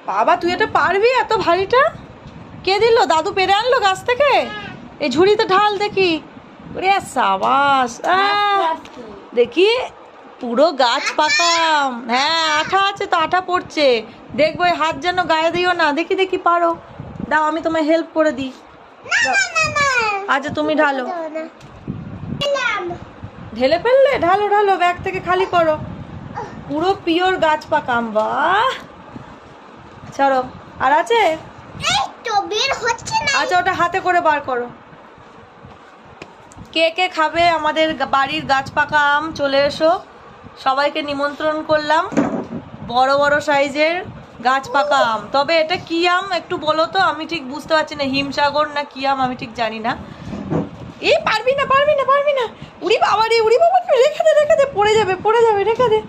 বাবা তুই এটা পারবি এত ভারীটা? কে দিল? দাদু পেরে আনলো গাছ থেকে? এই ঝুড়িতে ঢাল দেখি। ওরে সাবাস, দেখি পুরো গাছ পাকাম। হ্যাঁ আঠা আছে তো, আঠা পড়ছে দেখবো, হাত যেন গায়ে দিও না। দেখি দেখি পারো, দাও আমি তোমায় হেল্প করে দিই। আচ্ছা তুমি ঢালো। ঢেলে ফেললে? ঢালো ঢালো, ব্যাগ থেকে খালি করো। পুরো পিওর গাছ পাকাম। বাহ, ছাড়ো। আর আছে? আচ্ছা ওটা হাতে করে বার করো। কে কে খাবে আমাদের বাড়ির গাছ পাকা আম? চলে এসো, সবাইকে নিমন্ত্রণ করলাম। বড় বড় সাইজের গাছ পাকা আম। তবে এটা কি আম একটু বলো তো, আমি ঠিক বুঝতে পারছি না। হিমসাগর না কি আম আমি ঠিক জানি না। এই পারবি না পারবি না পারবি না। উড়ি বাবা রে, উড়ি বাবা, রেখে দে রেখে দে, পড়ে যাবে পড়ে যাবে, রেখে দে।